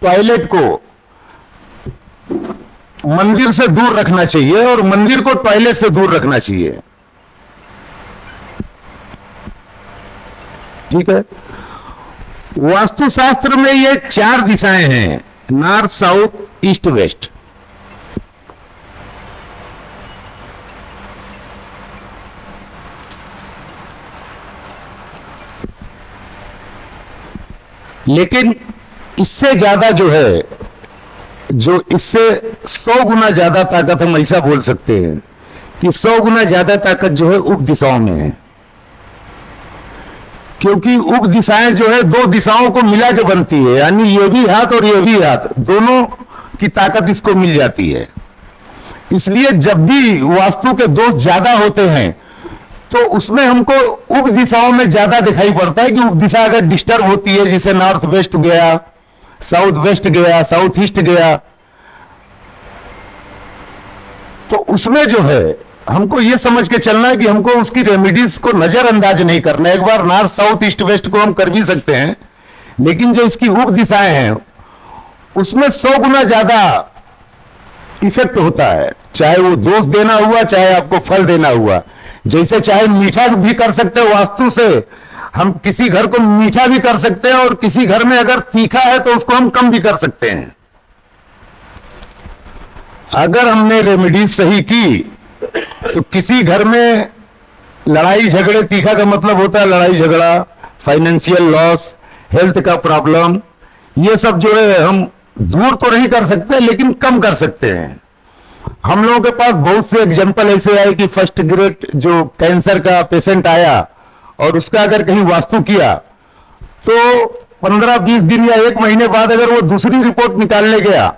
Toilet को मंदिर से दूर रखना चाहिए और मंदिर को टॉयलेट से दूर रखना चाहिए। ठीक है। वास्तुशास्त्र में ये 4 दिशाएं हैं, नॉर्थ, साउथ, ईस्ट, वेस्ट। लेकिन इससे ज्यादा जो है, जो इससे 100 गुना ज्यादा ताकत, हम ऐसा बोल सकते हैं कि 100 गुना ज्यादा ताकत जो है उप दिशाओं में है। क्योंकि उप दिशाएं जो है 2 दिशाओं को मिला के बनती है, यानी ये भी हाथ और ये भी हाथ, दोनों की ताकत इसको मिल जाती है। इसलिए जब भी वास्तु के दोष ज्यादा होते हैं तो उसमें हमको उप दिशाओं में ज्यादा दिखाई पड़ता है कि उप दिशा अगर डिस्टर्ब होती है, जैसे नॉर्थ वेस्ट गया, साउथ वेस्ट गया, साउथ ईस्ट गया, तो उसमें जो है हमको ये समझ के चलना है कि हमको उसकी रेमेडीज को नजरअंदाज नहीं करना। एक बार नॉर्थ, साउथ, ईस्ट, वेस्ट को हम कर भी सकते हैं, लेकिन जो इसकी उप दिशाएं हैं उसमें 100 गुना ज्यादा इफेक्ट होता है, चाहे वो दोष देना हुआ, चाहे आपको फल देना हुआ। जैसे चाहे मीठा भी कर सकते हैं वास्तु से, हम किसी घर को मीठा भी कर सकते हैं, और किसी घर में अगर तीखा है तो उसको हम कम भी कर सकते हैं। अगर हमने रेमेडीज सही की तो किसी घर में लड़ाई झगड़े, तीखा का मतलब होता है लड़ाई झगड़ा, फाइनेंशियल लॉस, हेल्थ का प्रॉब्लम, ये सब जो है हम दूर तो नहीं कर सकते लेकिन कम कर सकते हैं। हम लोगों के पास बहुत से एग्जाम्पल ऐसे आए कि फर्स्ट ग्रेड जो कैंसर का पेशेंट आया और उसका अगर कहीं वास्तु किया तो 15-20 दिन या 1 महीने बाद अगर वो दूसरी रिपोर्ट निकालने गया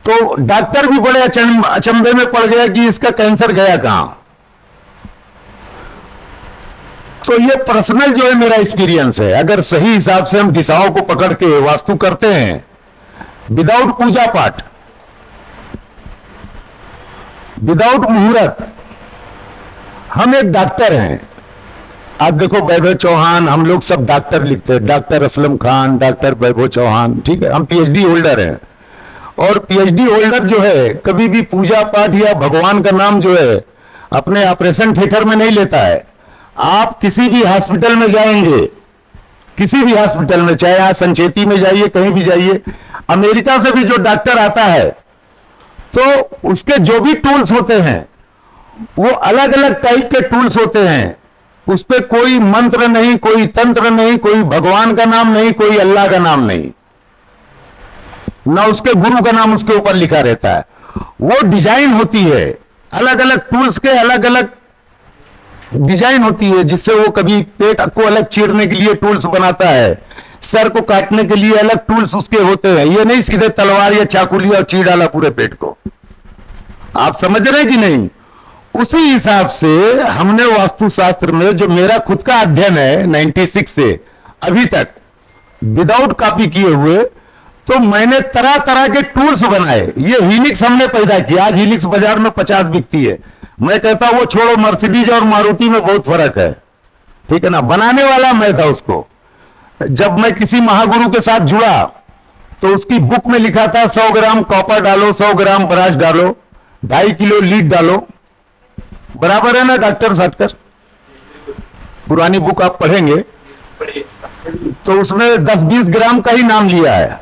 तो डॉक्टर भी बड़े अचंभे में पड़ गया कि इसका कैंसर गया कहां। तो ये पर्सनल जो है मेरा एक्सपीरियंस है। अगर सही हिसाब से हम दिशाओं को पकड़ के वास्तु करते हैं विदाउट पूजा पाठ, विदाउट मुहूर्त, हम एक डॉक्टर हैं। आप देखो वैभव चौहान, हम लोग सब डॉक्टर लिखते हैं, डॉक्टर असलम खान, डॉक्टर वैभव चौहान, ठीक है, हम पीएचडी होल्डर हैं। और पीएचडी होल्डर जो है कभी भी पूजा पाठ या भगवान का नाम जो है अपने ऑपरेशन थिएटर में नहीं लेता है। आप किसी भी हॉस्पिटल में जाएंगे, किसी भी हॉस्पिटल में, चाहे आप संचेती में जाइए, कहीं भी जाइए, अमेरिका से भी जो डॉक्टर आता है तो उसके जो भी टूल्स होते हैं वो अलग अलग टाइप के टूल्स होते हैं। उस पे कोई मंत्र नहीं, कोई तंत्र नहीं, कोई भगवान का नाम नहीं, कोई अल्लाह का नाम नहीं, ना उसके गुरु का नाम उसके ऊपर लिखा रहता है। वो डिजाइन होती है, अलग अलग टूल्स के अलग अलग डिजाइन होती है, जिससे वो कभी पेट को अलग चीरने के लिए टूल्स बनाता है, सर को काटने के लिए अलग टूल्स उसके होते हैं। ये नहीं सीधे तलवार या चाकू लिया और चीर डाला पूरे पेट को। आप समझ रहे कि नहीं? उसी हिसाब से हमने वास्तुशास्त्र में, जो मेरा खुद का अध्ययन है 96 से अभी तक विदाउट कॉपी किए हुए, तो मैंने तरह तरह के टूल्स बनाए। ये हीलिक्स हमने पैदा किया। आज हीलिक्स बाजार में 50 बिकती है। मैं कहता हूं वो छोड़ो, मर्सिडीज और मारुति में बहुत फर्क है, ठीक है ना। बनाने वाला मैं था उसको। जब मैं किसी महागुरु के साथ जुड़ा तो उसकी बुक में लिखा था 100 ग्राम कॉपर डालो, 100 ग्राम ब्रास डालो, 2.5 किलो लीड डालो। बराबर है ना डॉक्टर साटकर? पुरानी बुक आप पढ़ेंगे तो उसमें 10-20 ग्राम का ही नाम लिया है।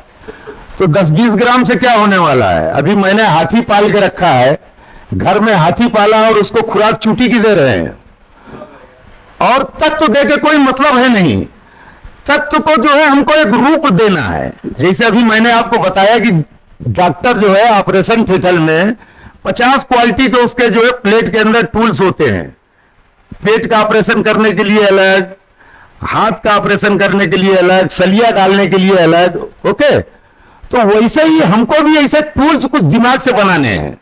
तो 10-20 ग्राम से क्या होने वाला है? अभी मैंने हाथी पाल के रखा है, घर में हाथी पाला और उसको खुराक चूटी की दे रहे हैं, और तत्व दे के कोई मतलब है नहीं। तत्व को जो है हमको एक रूप देना है। जैसे अभी मैंने आपको बताया कि डॉक्टर जो है ऑपरेशन थिएटर में 50 क्वालिटी के उसके जो है प्लेट के अंदर टूल्स होते हैं। पेट का ऑपरेशन करने के लिए अलग, हाथ का ऑपरेशन करने के लिए अलग, सलिया डालने के लिए अलग। ओके, तो वैसे ही हमको भी ऐसे टूल्स कुछ दिमाग से बनाने हैं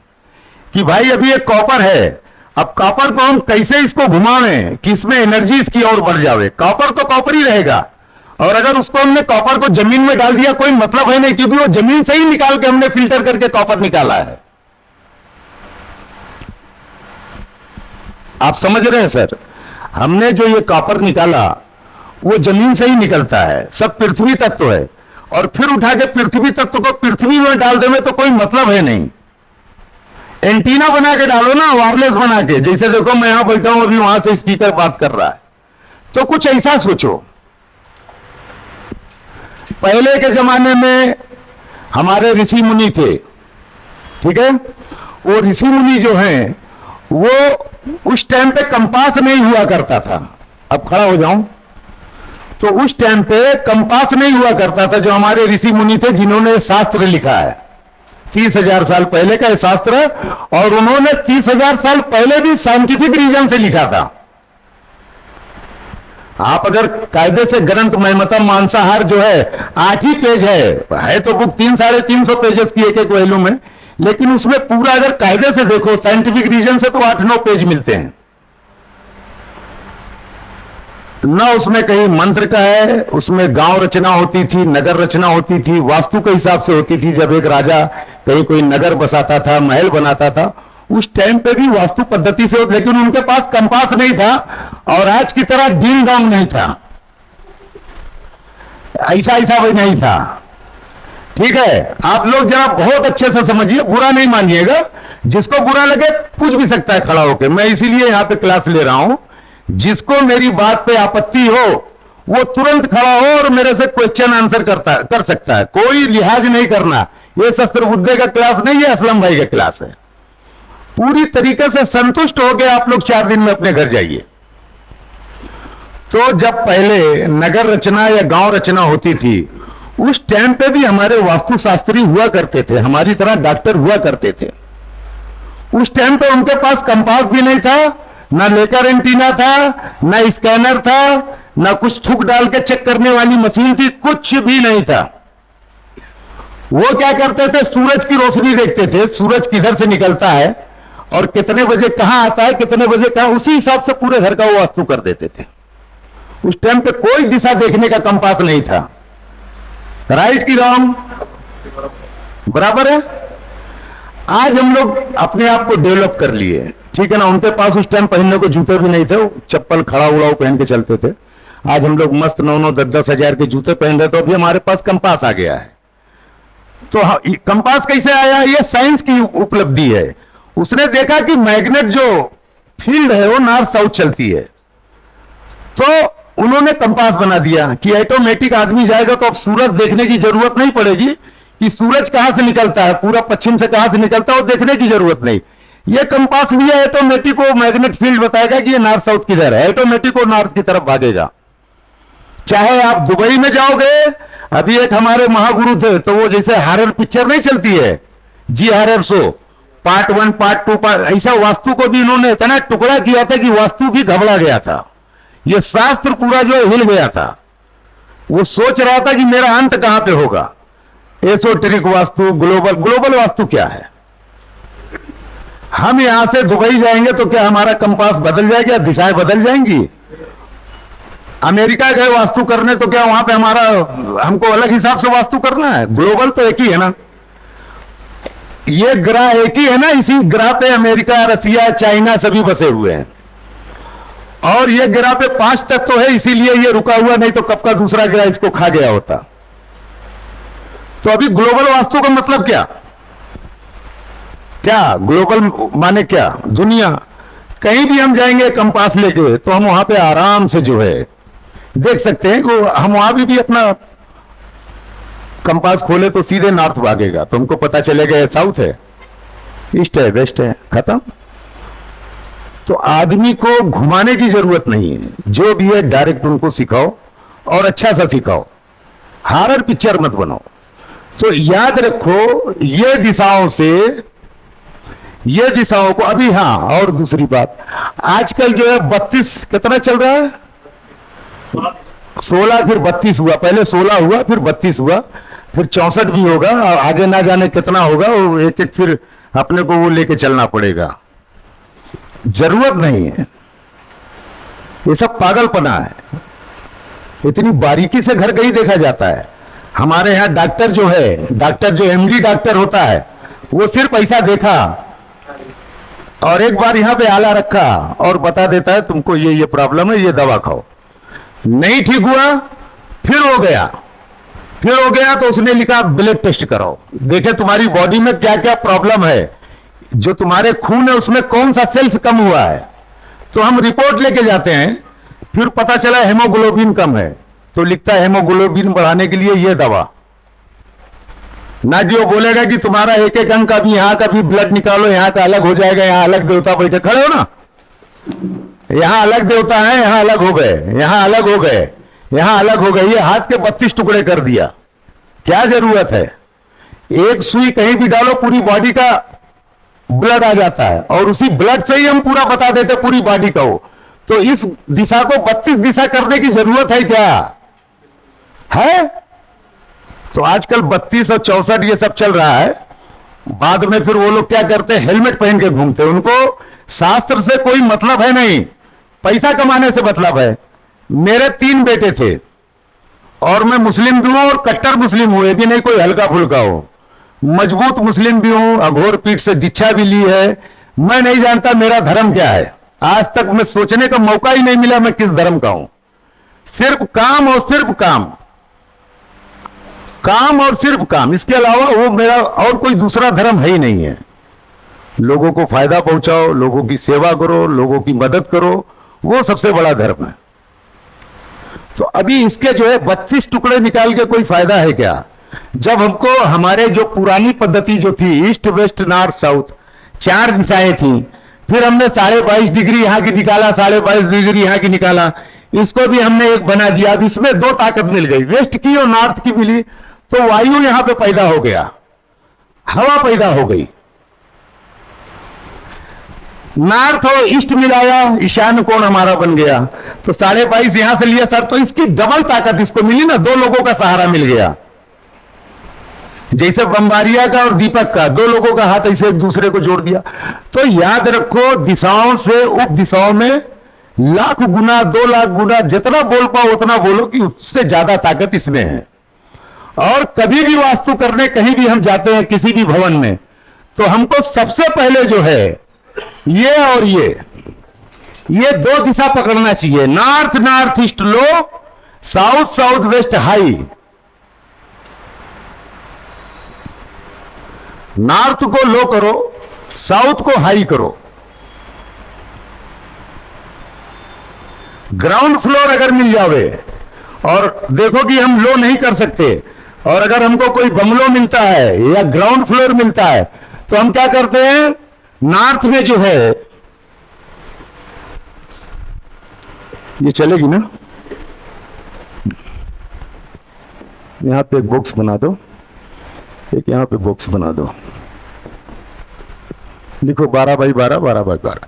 कि भाई अभी एक कॉपर है, अब कॉपर को हम कैसे इसको घुमावें कि इसमें एनर्जी इसकी और बढ़ जावे। कॉपर तो कॉपर ही रहेगा, और अगर उसको हमने कॉपर को जमीन में डाल दिया कोई मतलब है नहीं, क्योंकि वो जमीन से ही निकाल के हमने फिल्टर करके कॉपर निकाला है। आप समझ रहे हैं सर? हमने जो ये कॉपर निकाला वो जमीन से ही निकलता है, सब पृथ्वी तत्व है। और फिर उठा के पृथ्वी तत्व को पृथ्वी में डाल देवे तो कोई मतलब है नहीं। एंटीना बना के डालो ना, वायरलेस बना के, जैसे देखो मैं यहां बैठा हूं, अभी वहां से स्पीकर बात कर रहा है, तो कुछ ऐसा सोचो। पहले के जमाने में हमारे ऋषि मुनि थे, ठीक है, वो ऋषि मुनि जो हैं वो उस टाइम पे कंपास नहीं हुआ करता था। अब खड़ा हो जाऊं, तो उस टाइम पे कंपास नहीं हुआ करता था। जो हमारे ऋषि मुनि थे जिन्होंने शास्त्र लिखा है, 30,000 साल पहले का शास्त्र है, और उन्होंने 30,000 साल पहले भी साइंटिफिक रीजन से लिखा था। आप अगर कायदे से ग्रंथ महिमतम मांसाहार जो है 8 ही पेज है तो बुक 300-350 पेजेस की एक वॉल्यूम है, लेकिन उसमें पूरा अगर कायदे से देखो साइंटिफिक रीजन से तो 8-9 पेज मिलते हैं ना। उसमें कहीं मंत्र का है, उसमें गांव रचना होती थी, नगर रचना होती थी, वास्तु के हिसाब से होती थी। जब एक राजा कहीं कोई नगर बसाता था, महल बनाता था, उस टाइम पे भी वास्तु पद्धति से, लेकिन उनके पास कंपास नहीं था और आज की तरह डील डॉन्ग नहीं था, ऐसा भी नहीं था। ठीक है, आप लोग जरा बहुत अच्छे से समझिए, बुरा नहीं मानिएगा, जिसको बुरा लगे पूछ भी सकता है खड़ा होकर। मैं इसीलिए यहां पे क्लास ले रहा हूं, जिसको मेरी बात पे आपत्ति हो वो तुरंत खड़ा हो और मेरे से क्वेश्चन आंसर कर सकता है, कोई लिहाज नहीं करना। ये शस्त्र बुद्धे का क्लास नहीं है, असलम भाई का क्लास है। पूरी तरीके से संतुष्ट हो गए आप लोग 4 दिन में अपने घर जाइए। तो जब पहले नगर रचना या गांव रचना होती थी, उस टाइम पे भी हमारे वास्तुशास्त्री हुआ करते थे, हमारी तरह डॉक्टर हुआ करते थे। उस टाइम पे उनके पास कंपास भी नहीं था, ना लेकर एंटीना था, ना स्कैनर था, ना कुछ थूक डाल के चेक करने वाली मशीन थी, कुछ भी नहीं था। वो क्या करते थे, सूरज की रोशनी देखते थे, सूरज किधर से निकलता है और कितने बजे कहां आता है, कितने बजे कहां, उसी हिसाब से पूरे घर का वो वास्तु कर देते थे। उस टाइम पे कोई दिशा देखने का कंपास नहीं था। राइट की रॉन्ग? बराबर है। आज हम लोग अपने आप को डेवलप कर लिए, ठीक है ना। उनके पास उस टाइम पहनने को जूते भी नहीं थे, वो चप्पल खड़ा उड़ाऊ पहन के चलते थे। आज हम लोग मस्त 9-9, 10-10 हजार के जूते पहन रहे, तो अभी हमारे पास कंपास आ गया है। तो कंपास कैसे आया? ये साइंस की उपलब्धि है। उसने देखा कि मैग्नेट जो फील्ड है वो नॉर्थ साउथ चलती है, तो उन्होंने कंपास बना दिया कि ऑटोमेटिक आदमी जाएगा तो अब सूरज देखने की जरूरत नहीं पड़ेगी कि सूरज कहां से निकलता है, पूरा पश्चिम से कहां से निकलता है, वो देखने की जरूरत नहीं। ये कंपास लिया ऑटोमेटिक को मैग्नेट फील्ड बताएगा कि ये नॉर्थ साउथ किधर है, ऑटोमेटिक वो नॉर्थ की तरफ भागेगा। चाहे आप दुबई में जाओगे, अभी एक हमारे महागुरु थे, तो वो जैसे हॉरर पिक्चर नहीं चलती है, जी हॉरर शो, पार्ट 1, पार्ट 2, ऐसा वास्तु को भी इन्होंने इतना टुकड़ा किया था कि वास्तु भी घबरा गया था। ये शास्त्र पूरा जो हिल गया था, वो सोच रहा था कि मेरा अंत कहां पे होगा। एसोटेरिक वास्तु, ग्लोबल वास्तु क्या है? हम यहां से दुबई जाएंगे तो क्या हमारा कंपास बदल जाएगा, दिशाएं बदल जाएंगी? अमेरिका गए वास्तु करने तो क्या वहां पे हमको अलग हिसाब से वास्तु करना है? ग्लोबल तो एक ही है ना, ये ग्रह एक ही है ना, इसी ग्रह पे अमेरिका, रसिया, चाइना सभी बसे हुए हैं, और ये ग्रह पे 5 तक तो है, इसीलिए ये रुका हुआ, नहीं तो कब का दूसरा ग्रह इसको खा गया होता। तो अभी ग्लोबल वास्तु का मतलब क्या? ग्लोबल माने क्या? दुनिया। कहीं भी हम जाएंगे कंपास लेके तो हम वहां पे आराम से जो है देख सकते हैं कि हम वहां भी अपना कंपास खोले तो सीधे नॉर्थ भागेगा, तो हमको पता चलेगा ये साउथ है, ईस्ट है, वेस्ट है, खत्म। तो आदमी को घुमाने की जरूरत नहीं है, जो भी है डायरेक्ट उनको सिखाओ और अच्छा सा सिखाओ, हॉरर पिक्चर मत बनाओ। तो याद रखो ये दिशाओं को अभी, हाँ, और दूसरी बात, आजकल जो है 32 कितना चल रहा है, 16 फिर 32 हुआ, पहले 16 हुआ फिर 32 हुआ, फिर 64 भी होगा, और आगे ना जाने कितना होगा, वो एक फिर अपने को वो लेके चलना पड़ेगा। जरूरत नहीं है, ये सब पागलपना है। इतनी बारीकी से घर कहीं देखा जाता है? हमारे यहाँ डॉक्टर जो एमडी डॉक्टर होता है, वो सिर्फ पैसा देखा और एक बार यहाँ पे आला रखा और बता देता है तुमको ये प्रॉब्लम है, ये दवा खाओ, नहीं ठीक हुआ फिर हो गया, फिर हो गया तो उसने लिखा ब्लड टेस्ट कराओ, देखे तुम्हारी बॉडी में क्या क्या प्रॉब्लम है, जो तुम्हारे खून है उसमें कौन सा सेल्स कम हुआ है। तो हम रिपोर्ट लेके जाते हैं, फिर पता चला हेमोग्लोबिन कम है, तो लिखता है हेमोग्लोबिन बढ़ाने के लिए ये दवा। ना कि वो बोलेगा कि तुम्हारा एक एक अंग का भी, यहां का भी ब्लड निकालो, यहां का अलग हो जाएगा, यहां अलग देवता बैठे खड़े हो ना, यहां अलग देवता है, यहां अलग हो गए, यहां अलग हो गए, यहां अलग हो गए, ये हाथ के 32 टुकड़े कर दिया। क्या जरूरत है, एक सुई कहीं भी डालो पूरी बॉडी का ब्लड आ जाता है, और उसी ब्लड से ही हम पूरा बता देते पूरी बॉडी का हो। तो इस दिशा को 32 दिशा करने की जरूरत है क्या है? तो आजकल 32 और 64 ये सब चल रहा है। बाद में फिर वो लोग क्या करते हैं, हेलमेट पहन के घूमते हैं। उनको शास्त्र से कोई मतलब है नहीं, पैसा कमाने से मतलब है। मेरे 3 बेटे थे, और मैं मुस्लिम भी हूं और कट्टर मुस्लिम हूं, ये भी नहीं कोई हल्का फुल्का हो, मजबूत मुस्लिम भी हूं, अघोर पीठ से दीक्षा भी ली है। मैं नहीं जानता मेरा धर्म क्या है, आज तक मैं सोचने का मौका ही नहीं मिला मैं किस धर्म का हूं। सिर्फ काम और सिर्फ काम, काम और सिर्फ काम, इसके अलावा वो मेरा और कोई दूसरा धर्म है ही नहीं है। लोगों को फायदा पहुंचाओ, लोगों की सेवा करो, लोगों की मदद करो, वो सबसे बड़ा धर्म है। तो अभी इसके जो है 32 टुकड़े निकाल के कोई फायदा है क्या? जब हमको हमारे जो पुरानी पद्धति जो थी, ईस्ट वेस्ट नॉर्थ साउथ 4 दिशाएं थी, फिर हमने 22.5 डिग्री यहां की निकाला, 22.5 डिग्री यहां की निकाला, इसको भी हमने एक बना दिया। अब इसमें 2 ताकत मिल गई, वेस्ट की और नॉर्थ की मिली, तो वायु यहां पे पैदा हो गया, हवा पैदा हो गई। नॉर्थ और ईस्ट मिलाया, ईशान कोण हमारा बन गया। तो 22.5 यहां से लिया सर, तो इसकी डबल ताकत इसको मिली ना, 2 लोगों का सहारा मिल गया। जैसे बम्बारिया का और दीपक का, 2 लोगों का हाथ ऐसे एक दूसरे को जोड़ दिया। तो याद रखो, दिशाओं से उप दिशाओं में लाख गुना 2 लाख गुना जितना बोल पाओ उतना बोलो, कि उससे ज्यादा ताकत इसमें है। और कभी भी वास्तु करने कहीं भी हम जाते हैं किसी भी भवन में, तो हमको सबसे पहले जो है ये और ये 2 दिशा पकड़ना चाहिए, north north east low, south south west high. North को लो करो, साउथ को हाई करो। ग्राउंड फ्लोर अगर मिल जावे, और देखो कि हम लो नहीं कर सकते, और अगर हमको कोई बंगलो मिलता है या ग्राउंड फ्लोर मिलता है, तो हम क्या करते हैं, नॉर्थ में जो है, ये चलेगी ना, यहां पे एक बॉक्स बना दो, एक यहां पे बॉक्स बना दो, लिखो 12 बाई 12 12 बाई 12।